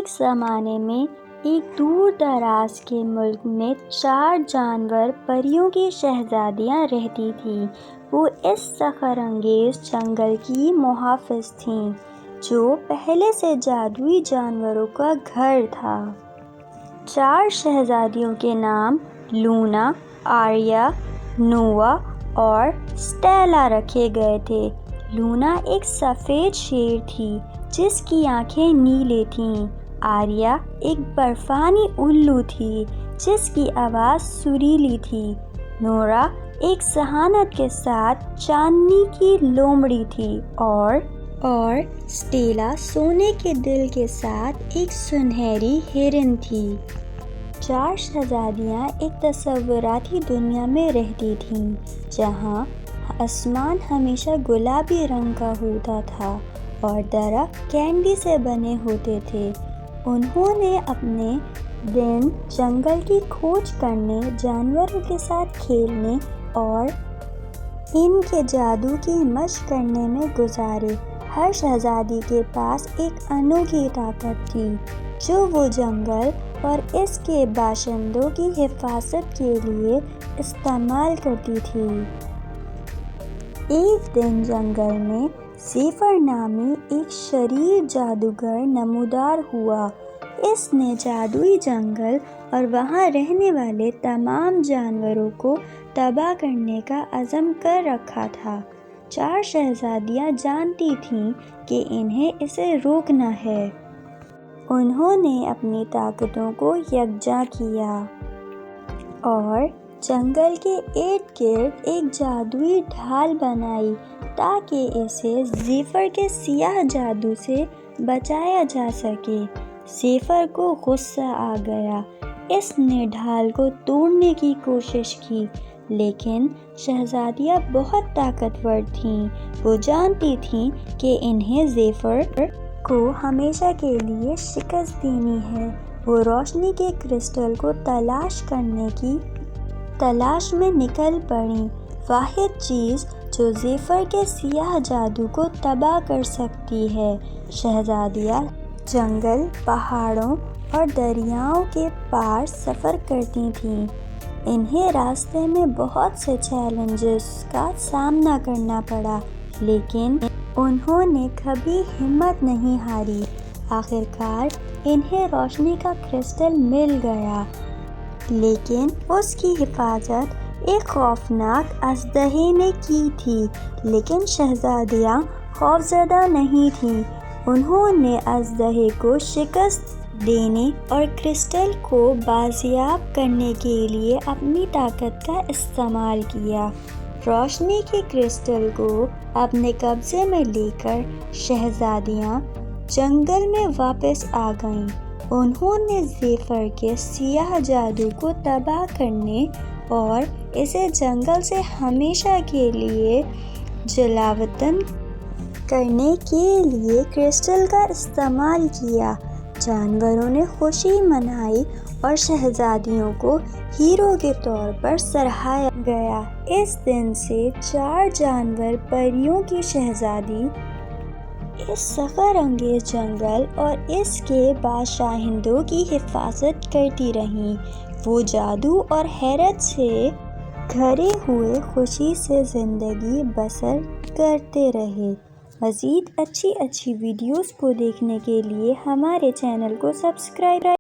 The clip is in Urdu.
ایک زمانے میں ایک دور دراز کے ملک میں 4 جانور پریوں کی شہزادیاں رہتی تھیں۔ وہ اس سحر انگیز جنگل کی محافظ تھیں جو پہلے سے جادوئی جانوروں کا گھر تھا۔ 4 شہزادیوں کے نام لونا، آریہ، نووا اور سٹیلا رکھے گئے تھے۔ لونا ایک سفید شیر تھی جس کی آنکھیں نیلے تھیں۔ آریہ ایک برفانی الو تھی جس کی آواز سریلی تھی۔ نورا ایک ذہانت کے ساتھ چاندنی کی لومڑی تھی اور سٹیلا سونے کے دل کے ساتھ ایک سنہری ہرن تھی۔ 4 شہزادیاں ایک تصوراتی دنیا میں رہتی تھیں جہاں آسمان ہمیشہ گلابی رنگ کا ہوتا تھا اور درخت کینڈی سے بنے ہوتے تھے۔ انہوں نے اپنے دن جنگل کی کھوج کرنے، جانوروں کے ساتھ کھیلنے اور ان کے جادو کی مشق کرنے میں گزارے۔ ہر شہزادی کے پاس ایک انوکھی طاقت تھی جو وہ جنگل اور اس کے باشندوں کی حفاظت کے لیے استعمال کرتی تھی۔ ایک دن جنگل میں زیفر نامی ایک شریر جادوگر نمودار ہوا۔ اس نے جادوئی جنگل اور وہاں رہنے والے تمام جانوروں کو تباہ کرنے کا عزم کر رکھا تھا۔ 4 شہزادیاں جانتی تھیں کہ انہیں اسے روکنا ہے۔ انہوں نے اپنی طاقتوں کو یکجا کیا اور جنگل کے ارد گرد ایک جادوئی ڈھال بنائی تاکہ اسے زیفر کے سیاہ جادو سے بچایا جا سکے۔ زیفر کو غصہ آ گیا۔ اس نے ڈھال کو توڑنے کی کوشش کی لیکن شہزادیاں بہت طاقتور تھیں۔ وہ جانتی تھیں کہ انہیں زیفر کو ہمیشہ کے لیے شکست دینی ہے۔ وہ روشنی کے کرسٹل کو تلاش کرنے کی تلاش میں نکل پڑیں۔ واحد چیز جو زیفر کے سیاہ جادو کو تباہ کر سکتی ہے۔ شہزادیاں جنگل، پہاڑوں اور دریاؤں کے پار سفر کرتی تھیں۔ انہیں راستے میں بہت سے چیلنجز کا سامنا کرنا پڑا لیکن انہوں نے کبھی ہمت نہیں ہاری۔ آخر کار انہیں روشنی کا کرسٹل مل گیا لیکن اس کی حفاظت ایک خوفناک اژدہے نے کی تھی۔ لیکن شہزادیاں خوفزدہ نہیں تھیں۔ انہوں نے اژدہے کو شکست دینے اور کرسٹل کو بازیاب کرنے کے لیے اپنی طاقت کا استعمال کیا۔ روشنی کے کرسٹل کو اپنے قبضے میں لے کر شہزادیاں جنگل میں واپس آ گئیں۔ انہوں نے زیفر کے سیاہ جادو کو تباہ کرنے اور اسے جنگل سے ہمیشہ کے لیے جلاوطن کرنے کے لیے کرسٹل کا استعمال کیا۔ جانوروں نے خوشی منائی اور شہزادیوں کو ہیرو کے طور پر سراہا گیا۔ اس دن سے 4 جانور پریوں کی شہزادی اس سحر انگیز جنگل اور اس کے باشندوں کی حفاظت کرتی رہیں۔ وہ جادو اور حیرت سے بھرے ہوئے خوشی سے زندگی بسر کرتے رہے۔ مزید اچھی ویڈیوز کو دیکھنے کے لیے ہمارے چینل کو سبسکرائب